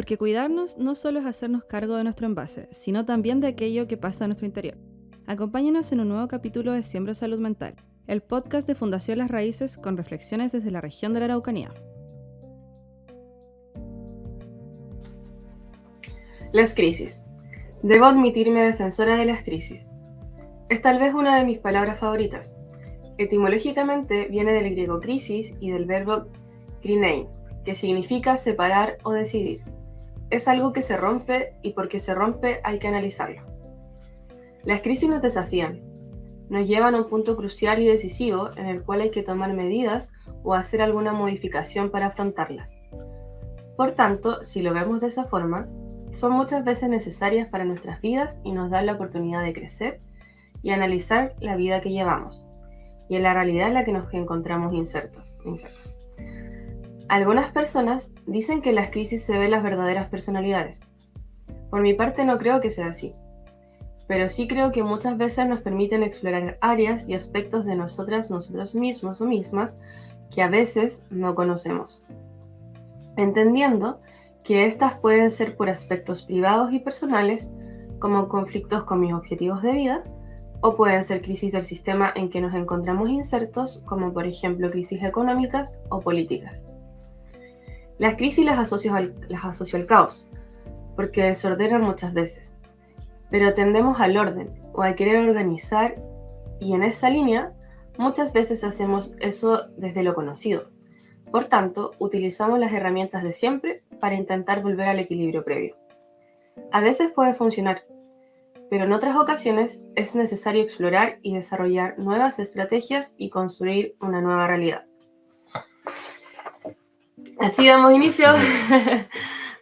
Porque cuidarnos no solo es hacernos cargo de nuestro envase, sino también de aquello que pasa en nuestro interior. Acompáñanos en un nuevo capítulo de Siembra Salud Mental, el podcast de Fundación Las Raíces con reflexiones desde la región de la Araucanía. Las crisis. Debo admitirme defensora de las crisis. Es tal vez una de mis palabras favoritas. Etimológicamente viene del griego crisis y del verbo krinein, que significa separar o decidir. Es algo que se rompe y porque se rompe hay que analizarlo. Las crisis nos desafían, nos llevan a un punto crucial y decisivo en el cual hay que tomar medidas o hacer alguna modificación para afrontarlas. Por tanto, si lo vemos de esa forma, son muchas veces necesarias para nuestras vidas y nos dan la oportunidad de crecer y analizar la vida que llevamos y en la realidad en la que nos encontramos insertos. Algunas personas dicen que en las crisis se ven las verdaderas personalidades. Por mi parte no creo que sea así, pero sí creo que muchas veces nos permiten explorar áreas y aspectos de nosotros mismos o mismas que a veces no conocemos, entendiendo que estas pueden ser por aspectos privados y personales, como conflictos con mis objetivos de vida, o pueden ser crisis del sistema en que nos encontramos insertos, como por ejemplo crisis económicas o políticas. Las crisis las asocio al caos, porque desordenan muchas veces, pero tendemos al orden o a querer organizar, y en esa línea muchas veces hacemos eso desde lo conocido. Por tanto, utilizamos las herramientas de siempre para intentar volver al equilibrio previo. A veces puede funcionar, pero en otras ocasiones es necesario explorar y desarrollar nuevas estrategias y construir una nueva realidad. Así damos inicio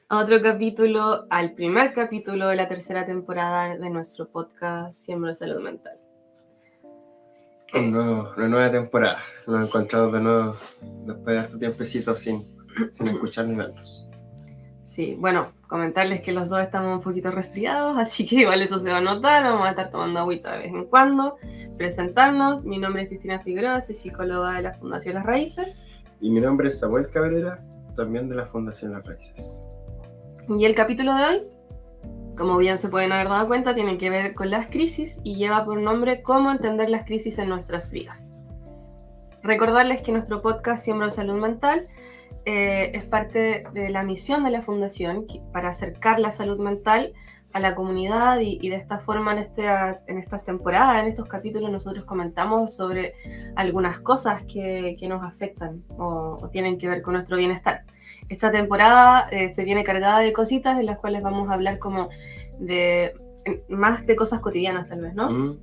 a otro capítulo, al primer capítulo de la tercera temporada de nuestro podcast Siembra Salud Mental. Una nueva temporada. Nos encontramos de nuevo después de harto tiempecito sin escuchar ni vernos. Sí, bueno, comentarles que los dos estamos un poquito resfriados, así que igual eso se va a notar. Vamos a estar tomando agüita de vez en cuando. Presentarnos, mi nombre es Cristina Figueroa, soy psicóloga de la Fundación Las Raíces. Y mi nombre es Samuel Cabrera, también de la Fundación Las Raíces. Y el capítulo de hoy, como bien se pueden haber dado cuenta, tiene que ver con las crisis y lleva por nombre Cómo entender las crisis en nuestras vidas. Recordarles que nuestro podcast Siembra Salud Mental es parte de la misión de la Fundación para acercar la salud mental a la comunidad y de esta forma en estas temporadas, en estos capítulos nosotros comentamos sobre algunas cosas que nos afectan o tienen que ver con nuestro bienestar. Esta temporada se viene cargada de cositas en las cuales vamos a hablar como más de cosas cotidianas tal vez, ¿no?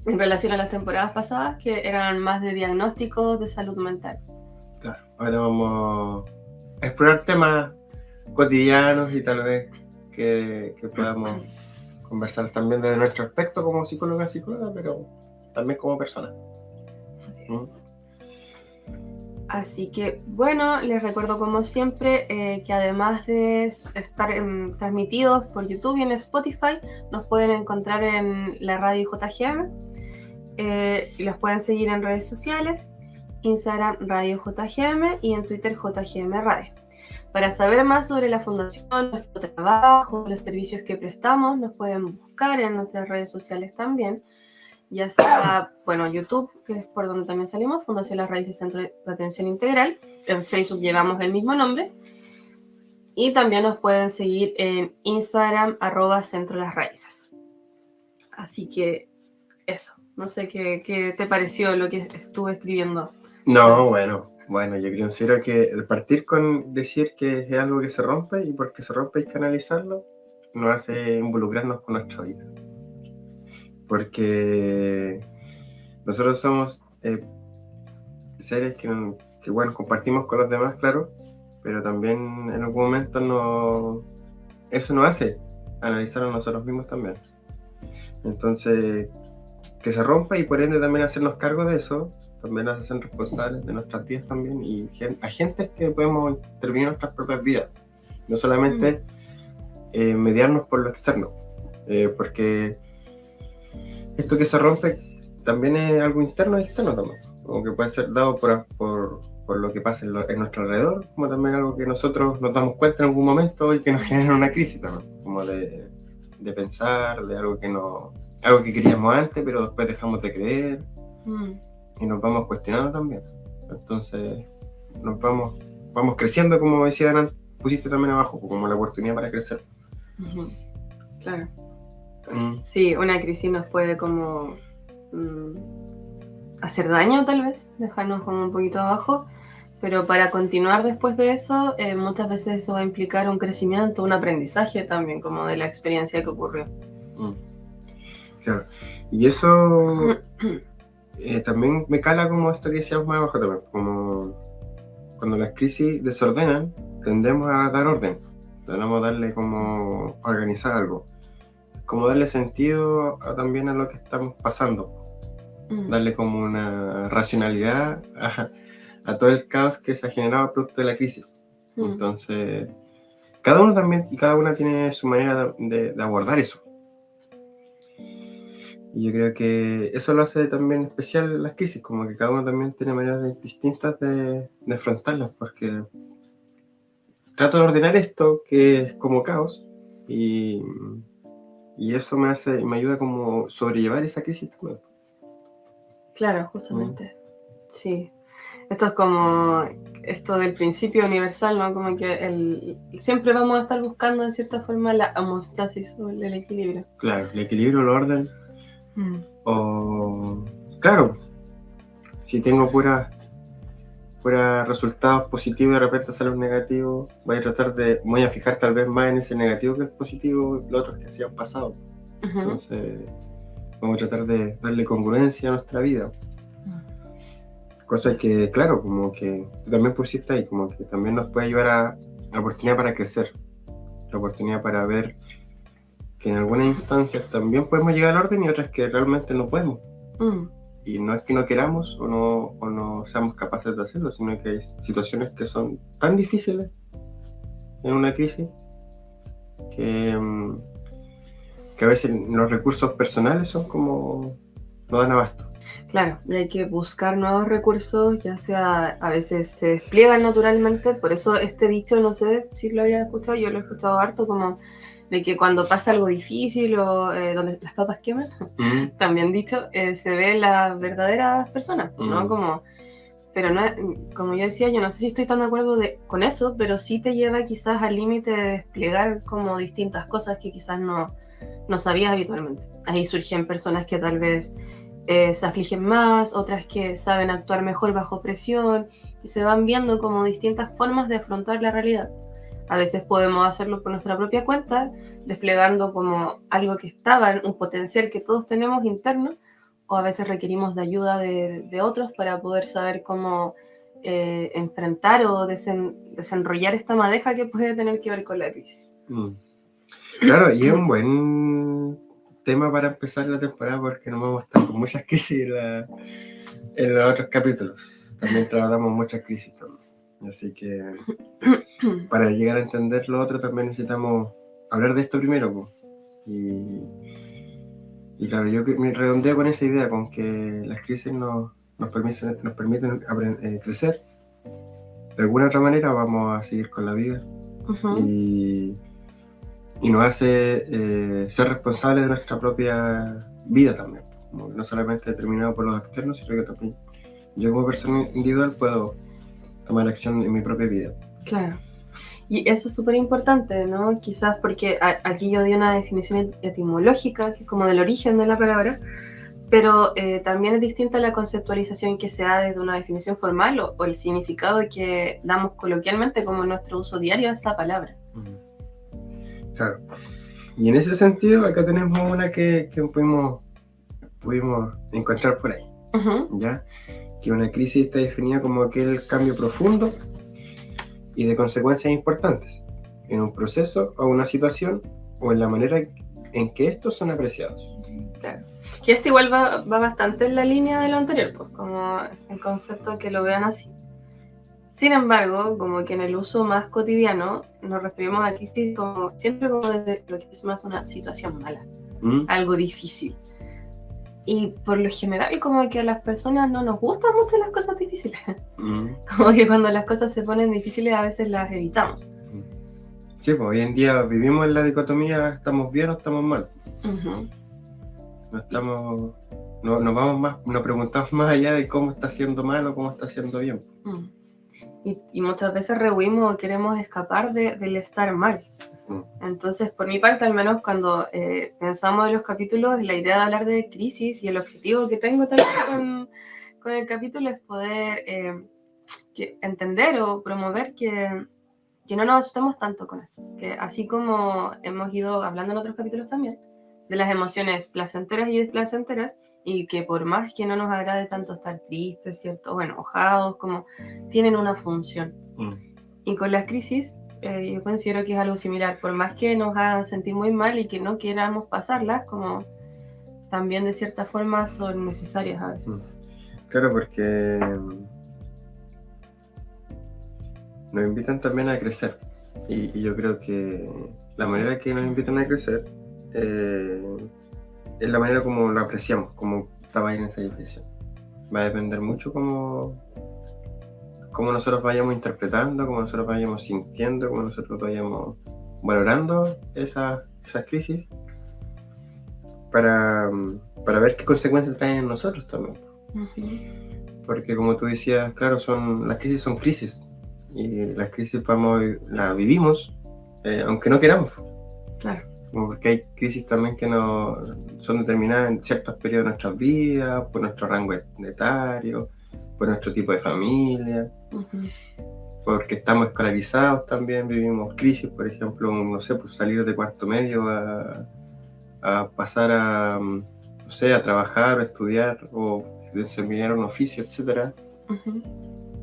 En relación a las temporadas pasadas que eran más de diagnósticos de salud mental. Claro, ahora vamos a explorar temas cotidianos y tal vez que podamos conversar también desde nuestro aspecto como psicóloga, pero también como persona. Así es. Así que, bueno, les recuerdo como siempre que además de estar transmitidos por YouTube y en Spotify, nos pueden encontrar en la radio JGM y los pueden seguir en redes sociales, Instagram Radio JGM y en Twitter JGM Radio. Para saber más sobre la Fundación, nuestro trabajo, los servicios que prestamos, nos pueden buscar en nuestras redes sociales también. Ya sea, YouTube, que es por donde también salimos, Fundación Las Raíces Centro de Atención Integral. En Facebook llevamos el mismo nombre. Y también nos pueden seguir en Instagram, @Centro Las Raíces. Así que eso. No sé qué te pareció lo que estuve escribiendo. No, bueno, yo considero que partir con decir que es algo que se rompe y porque se rompe hay que analizarlo, nos hace involucrarnos con nuestra vida. Porque nosotros somos seres que compartimos con los demás, claro, pero también en algún momento eso nos hace analizar a nosotros mismos también. Entonces, que se rompa y por ende también hacernos cargo de eso, también nos hacen responsables de nuestras vidas también y agentes que podemos intervenir en nuestras propias vidas, no solamente mediarnos por lo externo, porque esto que se rompe también es algo interno y externo también, como que puede ser dado por por lo que pasa en nuestro alrededor, como también algo que nosotros nos damos cuenta en algún momento y que nos genera una crisis también, como de pensar, de algo que queríamos antes, pero después dejamos de creer y nos vamos cuestionando también. Entonces nos vamos creciendo, como decía Ana, pusiste también abajo, como la oportunidad para crecer. Claro. Sí, una crisis nos puede como hacer daño tal vez, dejarnos como un poquito abajo, pero para continuar después de eso, muchas veces eso va a implicar un crecimiento, un aprendizaje también, como de la experiencia que ocurrió. Claro. Y eso también me cala como esto que decíamos más abajo también, como cuando las crisis desordenan, tendemos a dar orden, tendemos a darle como a organizar algo, como darle sentido también a lo que estamos pasando, darle como una racionalidad a todo el caos que se ha generado producto de la crisis. Entonces, cada uno también y cada una tiene su manera de abordar eso. Y yo creo que eso lo hace también especial las crisis, como que cada uno también tiene maneras distintas de afrontarlas, porque trato de ordenar esto que es como caos y eso me ayuda como sobrellevar esa crisis también. Claro, justamente. Sí. Esto es como esto del principio universal, ¿no? Como que siempre vamos a estar buscando de cierta forma la homeostasis o el equilibrio. Claro, el equilibrio, el orden. O, claro, si tengo puras resultados positivos y de repente sale un negativo, voy a fijar tal vez más en ese negativo que el positivo, los otros que se han pasado. Entonces, vamos a tratar de darle congruencia a nuestra vida. Cosa que, claro, como que tú también pusiste ahí, como que también nos puede ayudar a la oportunidad para crecer, la oportunidad para ver que en algunas instancias también podemos llegar al orden y otras que realmente no podemos. Y no es que no queramos o no seamos capaces de hacerlo, sino que hay situaciones que son tan difíciles en una crisis que a veces los recursos personales son como no dan abasto. Claro, y hay que buscar nuevos recursos, ya sea a veces se despliegan naturalmente, por eso este dicho, no sé si lo había escuchado, yo lo he escuchado harto, como de que cuando pasa algo difícil o donde las papas queman, también dicho, se ven las verdaderas personas, ¿no? Pero no, como yo decía, yo no sé si estoy tan de acuerdo con eso, pero sí te lleva quizás al límite de desplegar como distintas cosas que quizás no sabías habitualmente. Ahí surgen personas que tal vez se afligen más, otras que saben actuar mejor bajo presión, y se van viendo como distintas formas de afrontar la realidad. A veces podemos hacerlo por nuestra propia cuenta, desplegando como algo que estaba, un potencial que todos tenemos interno, o a veces requerimos de ayuda de otros para poder saber cómo enfrentar o desenrollar esta madeja que puede tener que ver con la crisis. Claro, y es un buen tema para empezar la temporada porque no vamos a estar con muchas crisis en los otros capítulos. También tratamos muchas crisis también. Así que para llegar a entender lo otro también necesitamos hablar de esto primero, pues. Y claro, yo me redondeo con esa idea, con que las crisis nos permiten crecer. De alguna otra manera vamos a seguir con la vida y nos hace ser responsables de nuestra propia vida también. No solamente determinado por los externos, sino que también yo como persona individual puedo tomar acción en mi propia vida. Claro. Y eso es súper importante, ¿no? Quizás porque aquí yo di una definición etimológica, que es como del origen de la palabra, pero también es distinta la conceptualización que se da desde una definición formal o el significado que damos coloquialmente como nuestro uso diario a esta palabra. Claro. Y en ese sentido, acá tenemos una que pudimos encontrar por ahí, ¿ya? Que una crisis está definida como aquel cambio profundo y de consecuencias importantes en un proceso o una situación o en la manera en que estos son apreciados. Claro. Que este igual va bastante en la línea de lo anterior, pues como el concepto que lo vean así. Sin embargo, como que en el uso más cotidiano nos referimos a crisis siempre como desde lo que es más una situación mala, algo difícil. Y por lo general como que a las personas no nos gustan mucho las cosas difíciles. Mm. Como que cuando las cosas se ponen difíciles a veces las evitamos. Sí, pues hoy en día vivimos en la dicotomía, estamos bien o estamos mal. Ujú. Nos vamos más, nos preguntamos más allá de cómo está haciendo mal o cómo está haciendo bien. Y muchas veces rehuimos o queremos escapar del estar mal. Mm. Entonces, por mi parte, al menos cuando pensamos en los capítulos, la idea de hablar de crisis y el objetivo que tengo también con el capítulo es poder entender o promover que no nos asustemos tanto con esto. Que así como hemos ido hablando en otros capítulos también, de las emociones placenteras y desplacenteras, y que por más que no nos agrade tanto estar tristes, ¿cierto? O enojados, como tienen una función. Y con las crisis, yo considero que es algo similar. Por más que nos hagan sentir muy mal y que no queramos pasarlas, como también de cierta forma son necesarias a veces. Claro, porque nos invitan también a crecer. Y yo creo que la manera que nos invitan a crecer es la manera como lo apreciamos, como estaba ahí en esa definición. Va a depender mucho cómo nosotros vayamos interpretando, cómo nosotros vayamos sintiendo, cómo nosotros vayamos valorando esas crisis para ver qué consecuencias traen en nosotros también. Uh-huh. Porque como tú decías, claro, las crisis son crisis. Y las crisis las vivimos, aunque no queramos. Claro. Como porque hay crisis también que no son determinadas en ciertos periodos de nuestras vidas, por nuestro rango etario, por nuestro tipo de familia, porque estamos escolarizados también, vivimos crisis, por ejemplo, no sé, pues salir de cuarto medio a pasar no sé, a trabajar, a estudiar o desempeñar un oficio, etcétera.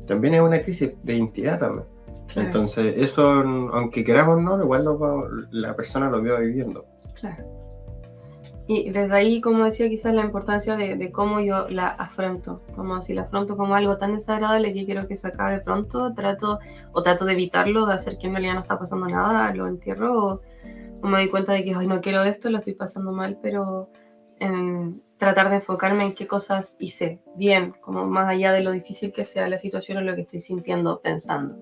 También es una crisis de identidad también. Claro. Entonces, eso, aunque queramos no, igual la persona lo va viviendo. Claro. Y desde ahí, como decía, quizás la importancia de cómo yo la afronto. Como si la afronto como algo tan desagradable que quiero que se acabe pronto, trato de evitarlo, de hacer que en realidad no está pasando nada, lo entierro, o me doy cuenta de que hoy no quiero esto, lo estoy pasando mal, pero tratar de enfocarme en qué cosas hice bien, como más allá de lo difícil que sea la situación o lo que estoy sintiendo, pensando.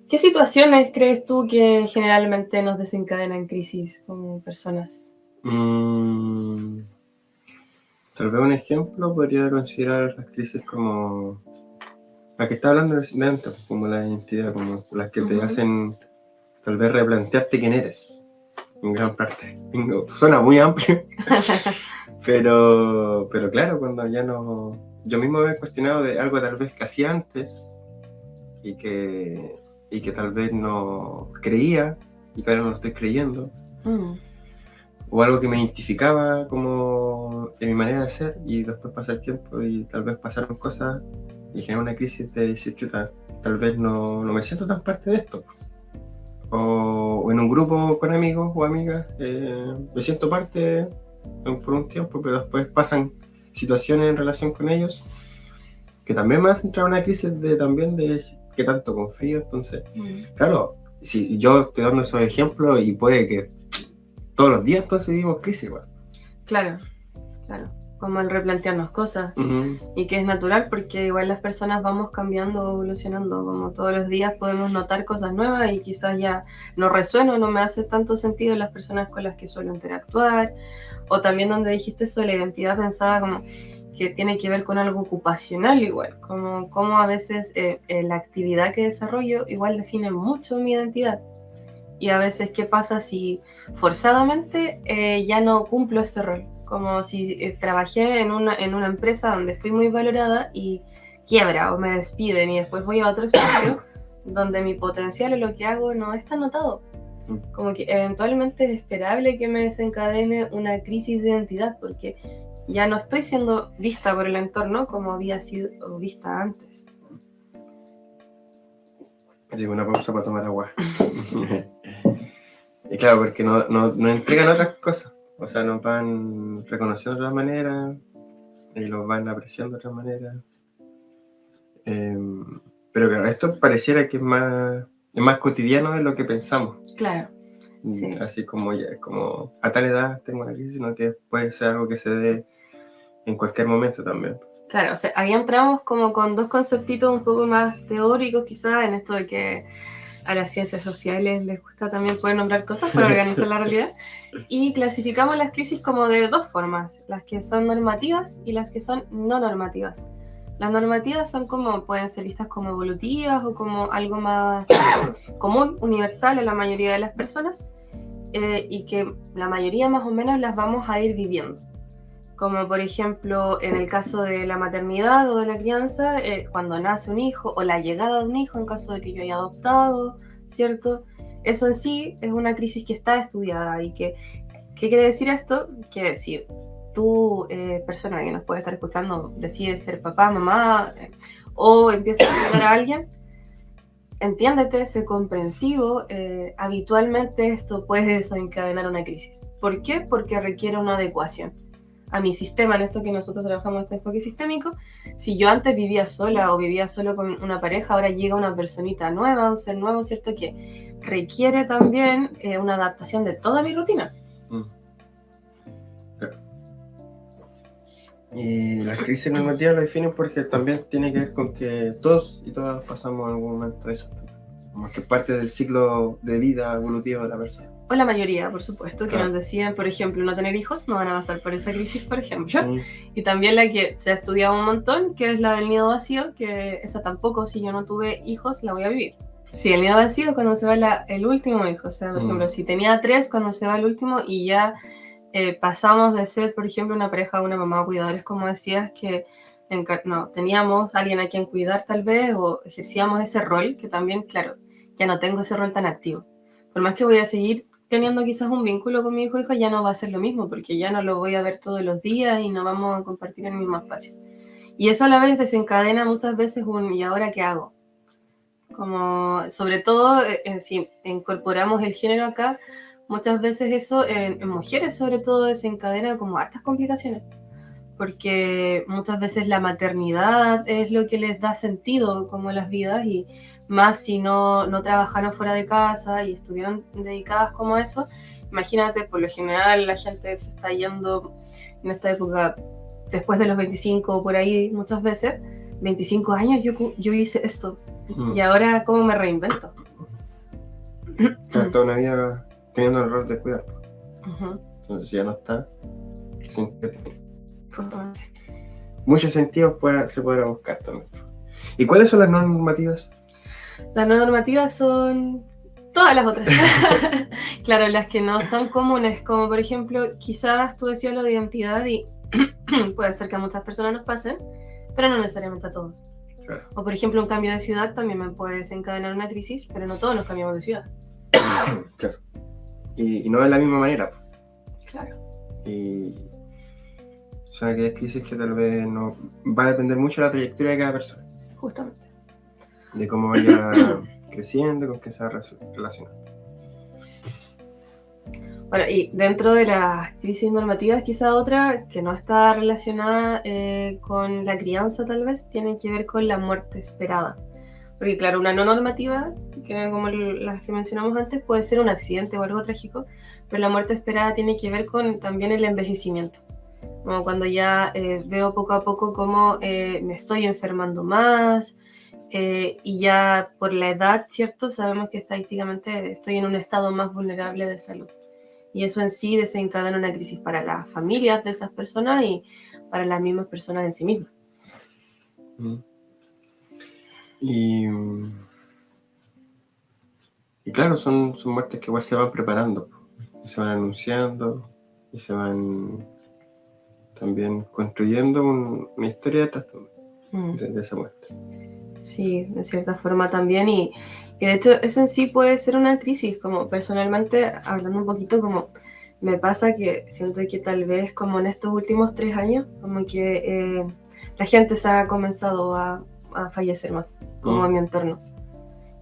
¿Qué situaciones crees tú que generalmente nos desencadenan crisis como personas? Tal vez un ejemplo podría considerar las crisis como la que estaba hablando de antes, como la identidad, como las que te hacen tal vez replantearte quién eres, en gran parte. Suena muy amplio, pero claro, cuando ya no... Yo mismo me he cuestionado de algo tal vez que hacía antes y que tal vez no creía y que ahora no lo estoy creyendo. O algo que me identificaba como en mi manera de ser, y después pasa el tiempo y tal vez pasaron cosas y genera una crisis de decir, chuta, tal vez no me siento tan parte de esto. O en un grupo con amigos o amigas me siento parte por un tiempo, pero después pasan situaciones en relación con ellos que también me hacen entrar en una crisis de qué tanto confío. Entonces, claro, si yo estoy dando esos ejemplos y puede que todos los días entonces vivimos crisis igual. Claro, como el replantearnos cosas, y que es natural porque igual las personas vamos cambiando, evolucionando, como todos los días podemos notar cosas nuevas y quizás ya no resueno, no me hace tanto sentido las personas con las que suelo interactuar, o también donde dijiste eso de la identidad, pensaba como que tiene que ver con algo ocupacional igual, como a veces la actividad que desarrollo igual define mucho mi identidad. Y a veces, ¿qué pasa si forzadamente ya no cumplo ese rol? Como si trabajé en una empresa donde fui muy valorada y quiebra o me despiden y después voy a otro espacio donde mi potencial o lo que hago no es tan notado. Como que eventualmente es esperable que me desencadene una crisis de identidad porque ya no estoy siendo vista por el entorno como había sido vista antes. Llegó una pausa para tomar agua. Y claro, porque no entregan otras cosas. O sea, nos van reconociendo de otra manera y los van apreciando de otra manera. Pero claro, esto pareciera que es más cotidiano de lo que pensamos. Claro. Sí. Así como a tal edad tengo una crisis, sino que puede ser algo que se dé en cualquier momento también. Claro, o sea, ahí entramos como con dos conceptitos un poco más teóricos quizás en esto de que a las ciencias sociales les gusta también poder nombrar cosas para organizar la realidad, y clasificamos las crisis como de dos formas, las que son normativas y las que son no normativas. Las normativas son como, pueden ser vistas como evolutivas o como algo más común, universal a la mayoría de las personas, y que la mayoría más o menos las vamos a ir viviendo. Como por ejemplo en el caso de la maternidad o de la crianza, cuando nace un hijo o la llegada de un hijo en caso de que yo haya adoptado, ¿cierto? Eso en sí es una crisis que está estudiada y que, ¿qué quiere decir esto? Que si tú, persona que nos puede estar escuchando, decides ser papá, mamá o empiezas a cuidar a alguien, entiéndete, sé comprensivo, habitualmente esto puede desencadenar una crisis. ¿Por qué? Porque requiere una adecuación a mi sistema, en esto que nosotros trabajamos, este enfoque sistémico. Si yo antes vivía sola o vivía solo con una pareja, ahora llega una personita nueva, un ser nuevo, ¿cierto? Que requiere también una adaptación de toda mi rutina. Claro. Y las crisis normativas lo definen porque también tiene que ver con que todos y todas pasamos en algún momento de eso, como que parte del ciclo de vida evolutivo de la persona. O la mayoría, por supuesto, que Claro. nos deciden, por ejemplo, no tener hijos, no van a pasar por esa crisis, por ejemplo. Y también la que se ha estudiado un montón, que es la del nido vacío, que esa tampoco, si yo no tuve hijos, la voy a vivir. Sí, el nido vacío es cuando se va el último hijo. O sea, por ejemplo, si tenía 3, cuando se va el último y ya pasamos de ser, por ejemplo, una pareja o una mamá o cuidadores, como decías, que no, teníamos alguien a quien cuidar tal vez, o ejercíamos ese rol, que también, claro, ya no tengo ese rol tan activo. Por más que voy a seguir teniendo quizás un vínculo con mi hijo o hija, ya no va a ser lo mismo, porque ya no lo voy a ver todos los días y no vamos a compartir el mismo espacio. Y eso a la vez desencadena muchas veces un ¿y ahora qué hago? Como, sobre todo, si incorporamos el género acá, muchas veces eso en mujeres sobre todo desencadena como hartas complicaciones, porque muchas veces la maternidad es lo que les da sentido como a las vidas, y más si no trabajaron fuera de casa y estuvieron dedicadas como a eso. Imagínate, por lo general la gente se está yendo en esta época después de los 25 o por ahí, muchas veces 25 años yo hice esto y ahora ¿cómo me reinvento? Claro, toda una vida teniendo el rol de cuidar. Uh-huh. Entonces si ya no está, ¿qué sentido tiene? Muchos sentidos se podrán buscar también. ¿Y cuáles son las no normativas? Las no normativas son todas las otras. Claro, las que no son comunes, como por ejemplo, quizás tú decías lo de identidad y puede ser que a muchas personas nos pasen, pero no necesariamente a todos. Claro. O por ejemplo, un cambio de ciudad también me puede desencadenar una crisis, pero no todos nos cambiamos de ciudad. Claro. Y no de la misma manera. Claro. Y son aquellas crisis que tal vez no va a depender mucho de la trayectoria de cada persona. Justamente. De cómo vaya creciendo, con qué se va relacionando. Bueno, y dentro de las crisis normativas, quizá otra que no está relacionada con la crianza tal vez, tiene que ver con la muerte esperada. Porque claro, una no normativa, que como las que mencionamos antes, puede ser un accidente o algo trágico, pero la muerte esperada tiene que ver con también el envejecimiento. Como cuando ya veo poco a poco cómo me estoy enfermando más, y ya por la edad, ¿cierto? Sabemos que estadísticamente estoy en un estado más vulnerable de salud. Y eso en sí desencadena una crisis para las familias de esas personas y para las mismas personas en sí mismas. Y claro, son muertes que igual se van preparando, y se van anunciando, y se van también construyendo una historia detrás de esa muerte. Sí, de cierta forma también, y de hecho eso en sí puede ser una crisis, como personalmente, hablando un poquito, como me pasa que siento que tal vez como en estos últimos 3 años, como que la gente se ha comenzado a fallecer más, como en mi entorno.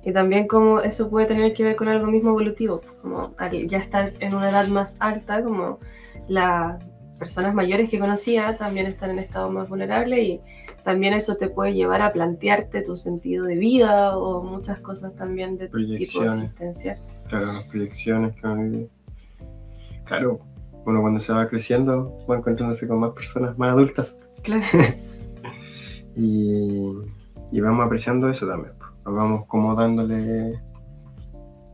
Y también como eso puede tener que ver con algo mismo evolutivo, como al ya estar en una edad más alta, como las personas mayores que conocía también están en estado más vulnerable, y también eso te puede llevar a plantearte tu sentido de vida o muchas cosas también de tu tipo existencial. claro, las proyecciones que uno vive. Claro, uno cuando se va creciendo va encontrándose con más personas más adultas. Claro. Y vamos apreciando eso también. Nos vamos como dándole,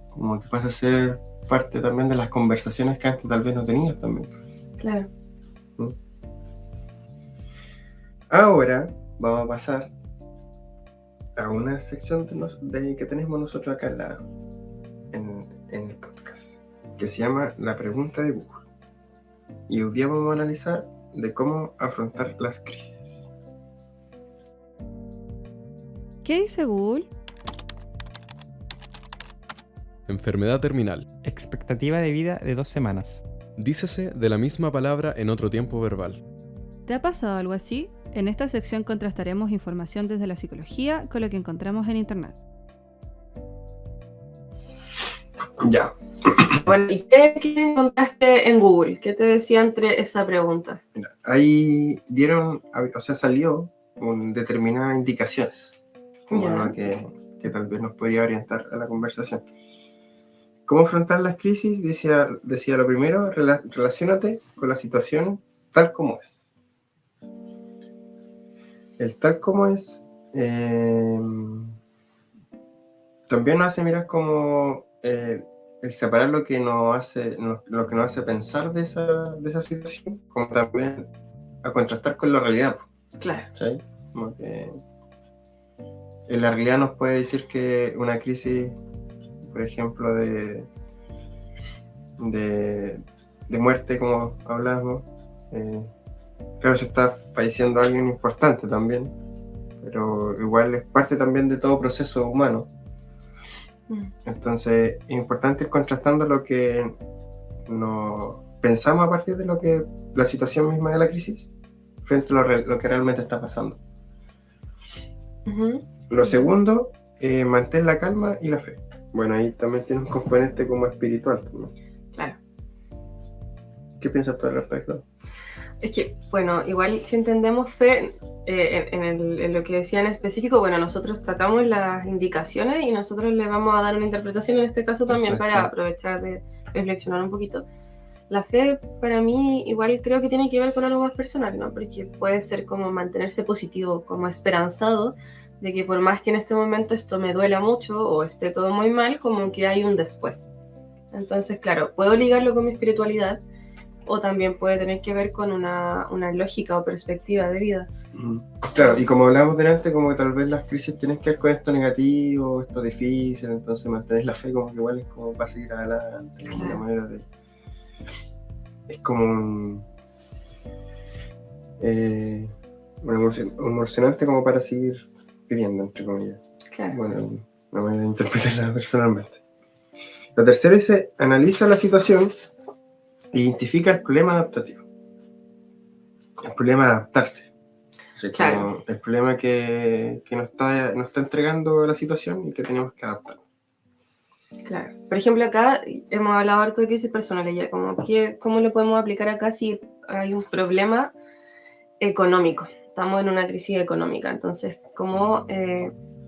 como que pasa a ser parte también de las conversaciones que antes tal vez no tenías también. Claro. Ahora vamos a pasar a una sección que tenemos nosotros acá en el podcast, que se llama La Pregunta de Google. Y hoy día vamos a analizar de cómo afrontar las crisis. ¿Qué dice Google? Enfermedad terminal. Expectativa de vida de 2 semanas. Dícese de la misma palabra en otro tiempo verbal. ¿Te ha pasado algo así? En esta sección contrastaremos información desde la psicología con lo que encontramos en internet. Ya. Bueno, ¿y qué encontraste en Google? ¿Qué te decía entre esa pregunta? Mira, ahí salió determinadas indicaciones, como Ya. algo que tal vez nos podría orientar a la conversación. ¿Cómo afrontar las crisis? Decía lo primero, relaciónate con la situación tal como es. El tal como es también nos hace mirar como el separar lo que nos hace pensar de esa situación, como también a contrastar con la realidad. Claro. ¿Sí? Como que en la realidad nos puede decir que una crisis, por ejemplo, de muerte, como hablábamos, claro, se está falleciendo alguien importante también, pero igual es parte también de todo proceso humano. Entonces es importante ir contrastando lo que nos pensamos a partir de lo que la situación misma de la crisis frente a lo que realmente está pasando. Uh-huh. Lo segundo, mantén la calma y la fe. Bueno, ahí también tiene un componente como espiritual también. Claro. ¿Qué piensas tú al respecto? Es que, bueno, igual si entendemos fe, en lo que decía en específico, bueno, nosotros sacamos las indicaciones y nosotros le vamos a dar una interpretación en este caso también. Exacto. Para aprovechar de reflexionar un poquito. La fe para mí igual creo que tiene que ver con algo más personal, ¿no? Porque puede ser como mantenerse positivo, como esperanzado de que por más que en este momento esto me duela mucho o esté todo muy mal, como que hay un después. Entonces, claro, puedo ligarlo con mi espiritualidad o también puede tener que ver con una lógica o perspectiva de vida. Claro, y como hablábamos delante, como que tal vez las crisis tienen que ver con esto negativo, esto difícil, entonces mantener la fe como que igual es como para seguir adelante, Claro. una manera de... Es como un emocionante como para seguir viviendo, entre comillas. Claro. Bueno, una manera de interpretarla personalmente. Lo tercero dice, analiza la situación e identifica el problema adaptativo. El problema de adaptarse. O sea, Claro. como el problema que nos está entregando la situación y que tenemos que adaptar. Claro. Por ejemplo, acá hemos hablado harto de crisis personales ya, como ¿cómo le podemos aplicar acá si hay un problema económico? Estamos en una crisis económica, entonces, ¿cómo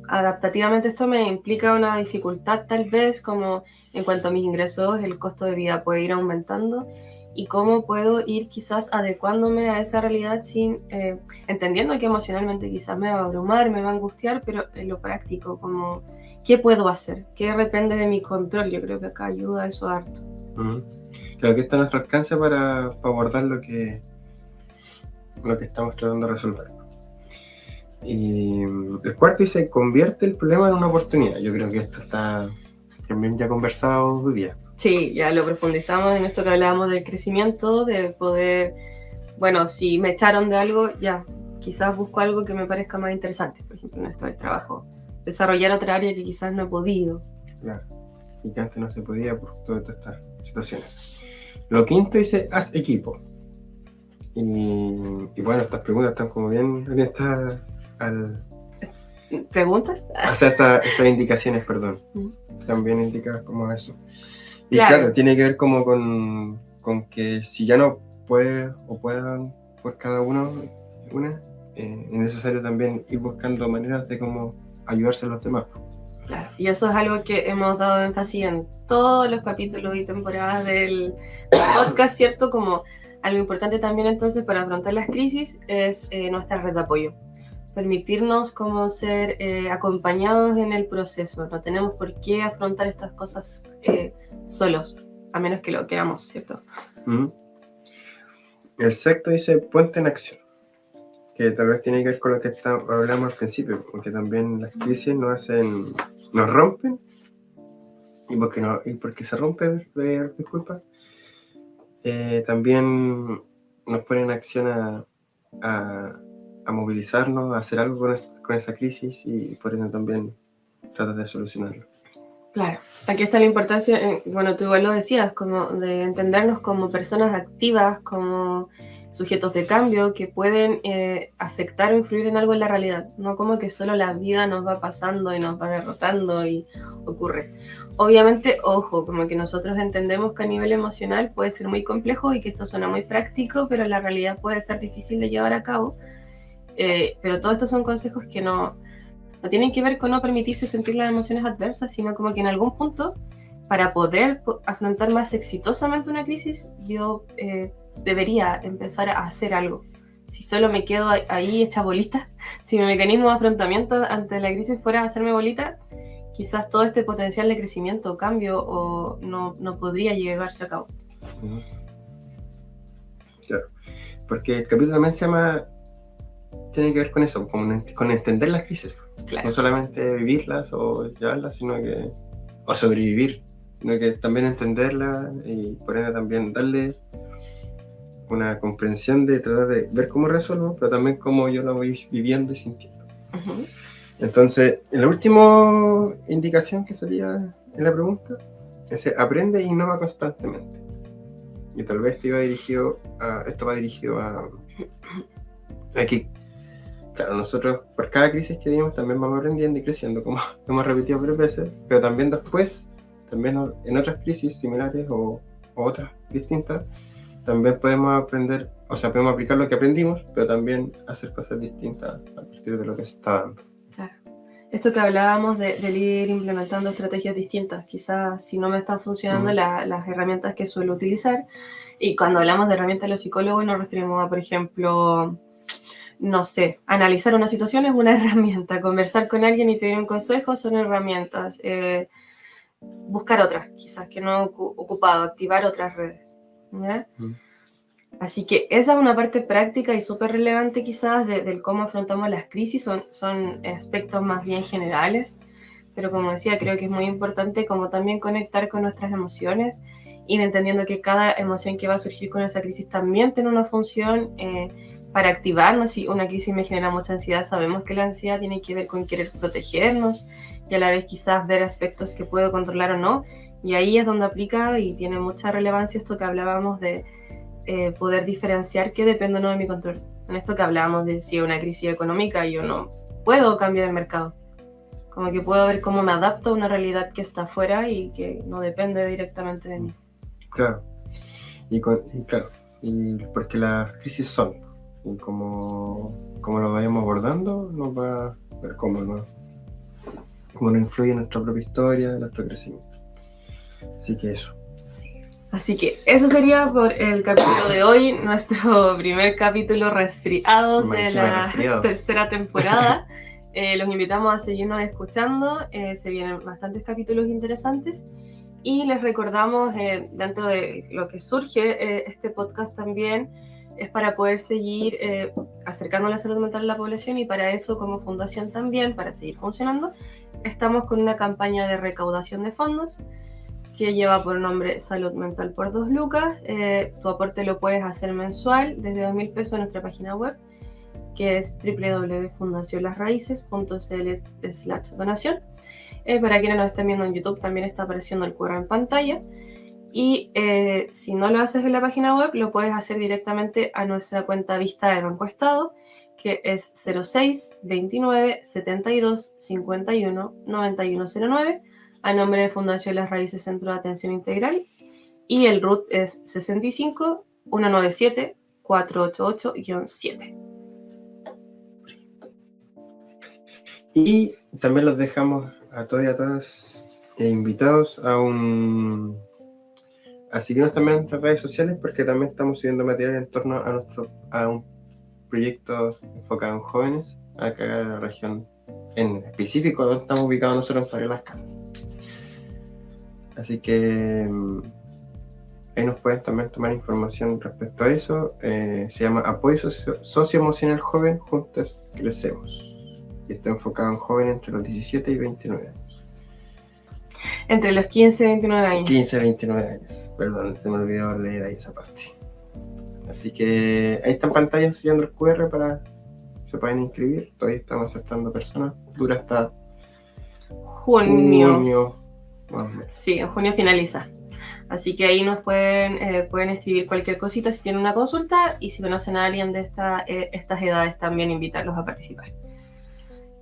adaptativamente esto me implica una dificultad tal vez, como en cuanto a mis ingresos, el costo de vida puede ir aumentando? ¿Y cómo puedo ir quizás adecuándome a esa realidad sin entendiendo que emocionalmente quizás me va a abrumar, me va a angustiar, pero en lo práctico, como ¿qué puedo hacer? ¿Qué depende de mi control? Yo creo que acá ayuda eso harto. Claro que está a nuestro alcance para abordar lo que estamos tratando de resolver. Y el cuarto dice, convierte el problema en una oportunidad. Yo creo que esto está también ya conversado hoy día. Sí, ya lo profundizamos en esto que hablábamos del crecimiento, de poder, bueno, si me echaron de algo, ya, quizás busco algo que me parezca más interesante, por ejemplo, en esto del trabajo, desarrollar otra área que quizás no he podido. Claro, y que antes no se podía por todas estas situaciones. Lo quinto dice, haz equipo. Y bueno, estas preguntas están como bien orientadas ¿Preguntas? o sea, estas indicaciones, perdón, están bien indicadas como eso. Y claro, tiene que ver como con que si ya no puede o puedan por cada uno es necesario también ir buscando maneras de cómo ayudarse a los demás. Claro, y eso es algo que hemos dado énfasis en todos los capítulos y temporadas del podcast, ¿cierto? Como algo importante también entonces para afrontar las crisis es nuestra red de apoyo. Permitirnos como ser acompañados en el proceso. No tenemos por qué afrontar estas cosas solos, a menos que lo queramos, ¿cierto? El sexto dice ponte en acción, que tal vez tiene que ver con lo que hablamos al principio, porque también las crisis nos rompen, y porque se rompe, disculpa, también nos ponen en acción a movilizarnos, a hacer algo con esa crisis y por eso también tratar de solucionarlo. Claro, aquí está la importancia, bueno, tú igual lo decías, como de entendernos como personas activas, como sujetos de cambio que pueden afectar o influir en algo en la realidad, no como que solo la vida nos va pasando y nos va derrotando y ocurre. Obviamente, ojo, como que nosotros entendemos que a nivel emocional puede ser muy complejo y que esto suena muy práctico, pero la realidad puede ser difícil de llevar a cabo, pero todos estos son consejos que no tienen que ver con no permitirse sentir las emociones adversas, sino como que en algún punto, para poder afrontar más exitosamente una crisis, yo debería empezar a hacer algo. Si solo me quedo ahí hecha bolita, si mi mecanismo de afrontamiento ante la crisis fuera hacerme bolita, quizás todo este potencial de crecimiento o cambio no podría llevarse a cabo. Claro, porque el capítulo también tiene que ver con eso, con entender las crisis. Claro. No solamente vivirlas o llevarlas, o sobrevivir, sino que también entenderlas y por ende también darle una comprensión de tratar de ver cómo resuelvo, pero también cómo yo lo voy viviendo y sintiendo. Uh-huh. Entonces, en la última indicación que salía en la pregunta, es aprende e innova constantemente. Y tal vez esto va dirigido a que, claro, nosotros por cada crisis que vivimos también vamos aprendiendo y creciendo, como hemos repetido varias veces, pero también después, también en otras crisis similares o otras distintas, también podemos aprender, o sea, podemos aplicar lo que aprendimos, pero también hacer cosas distintas a partir de lo que se está dando. Claro. Esto que hablábamos de ir implementando estrategias distintas, quizás si no me están funcionando las herramientas que suelo utilizar, y cuando hablamos de herramientas los psicólogos nos referimos a, por ejemplo, no sé, analizar una situación es una herramienta, conversar con alguien y pedir un consejo son herramientas, buscar otras, quizás que no he ocupado, activar otras redes, ¿ya? Así que esa es una parte práctica y súper relevante quizás del cómo afrontamos las crisis, son aspectos más bien generales, pero como decía, creo que es muy importante como también conectar con nuestras emociones, ir entendiendo que cada emoción que va a surgir con esa crisis también tiene una función para activarnos. Si una crisis me genera mucha ansiedad, sabemos que la ansiedad tiene que ver con querer protegernos y a la vez quizás ver aspectos que puedo controlar o no, y ahí es donde aplica y tiene mucha relevancia esto que hablábamos de poder diferenciar qué depende o no de mi control. En esto que hablábamos de si es una crisis económica, yo no puedo cambiar el mercado. Como que puedo ver cómo me adapto a una realidad que está afuera y que no depende directamente de mí. Claro. Y porque las crisis son, y como lo vayamos abordando, nos va a ver cómo nos influye en nuestra propia historia, en nuestro crecimiento. Así que eso. Así que eso sería por el capítulo de hoy, nuestro primer capítulo resfriados de la tercera temporada. Los invitamos a seguirnos escuchando, se vienen bastantes capítulos interesantes y les recordamos, dentro de lo que surge este podcast también, es para poder seguir acercando la salud mental a la población, y para eso como fundación también, para seguir funcionando, estamos con una campaña de recaudación de fondos que lleva por nombre Salud Mental por 2 lucas. Tu aporte lo puedes hacer mensual desde 2.000 pesos en nuestra página web, que es www.fundacionlasraices.cl/donación. Para quienes nos estén viendo en YouTube, también está apareciendo el QR en pantalla. Y si no lo haces en la página web, lo puedes hacer directamente a nuestra cuenta vista del Banco Estado, que es 06 29 72 51 9109, a nombre de Fundación Las Raíces Centro de Atención Integral, y el RUT es 65 197 488-7. Y también los dejamos a todos y a todas invitados a seguirnos también en nuestras redes sociales, porque también estamos subiendo material en torno a un proyecto enfocado en jóvenes acá en la región, en específico donde estamos ubicados nosotros en Padre Las Casas. Así que ahí nos pueden también tomar información respecto a eso. Se llama Apoyo Socioemocional Joven, Juntas Crecemos. Y está enfocado en jóvenes entre los 17 y 29 años. Entre los 15 y 29 años. 15 a 29 años. Perdón, se me olvidó leer ahí esa parte. Así que ahí está en pantalla siguiendo el QR para que se puedan inscribir. Todavía estamos aceptando personas. Dura hasta Junio. Más o menos. Sí, en junio finaliza. Así que ahí nos pueden escribir cualquier cosita si tienen una consulta, y si conocen a alguien de estas edades también invitarlos a participar.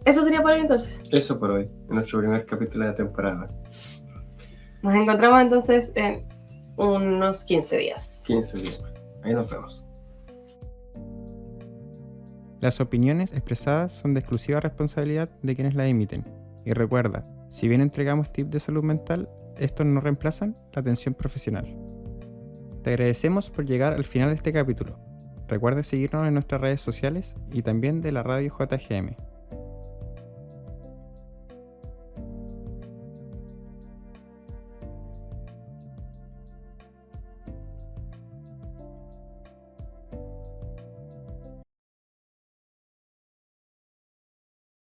Eso sería por hoy entonces. Eso por hoy, en nuestro primer capítulo de la temporada. Nos encontramos entonces en unos 15 días. 15 días. Ahí nos vemos. Las opiniones expresadas son de exclusiva responsabilidad de quienes las emiten. Y recuerda, si bien entregamos tips de salud mental, estos no reemplazan la atención profesional. Te agradecemos por llegar al final de este capítulo. Recuerda seguirnos en nuestras redes sociales y también de la radio JGM.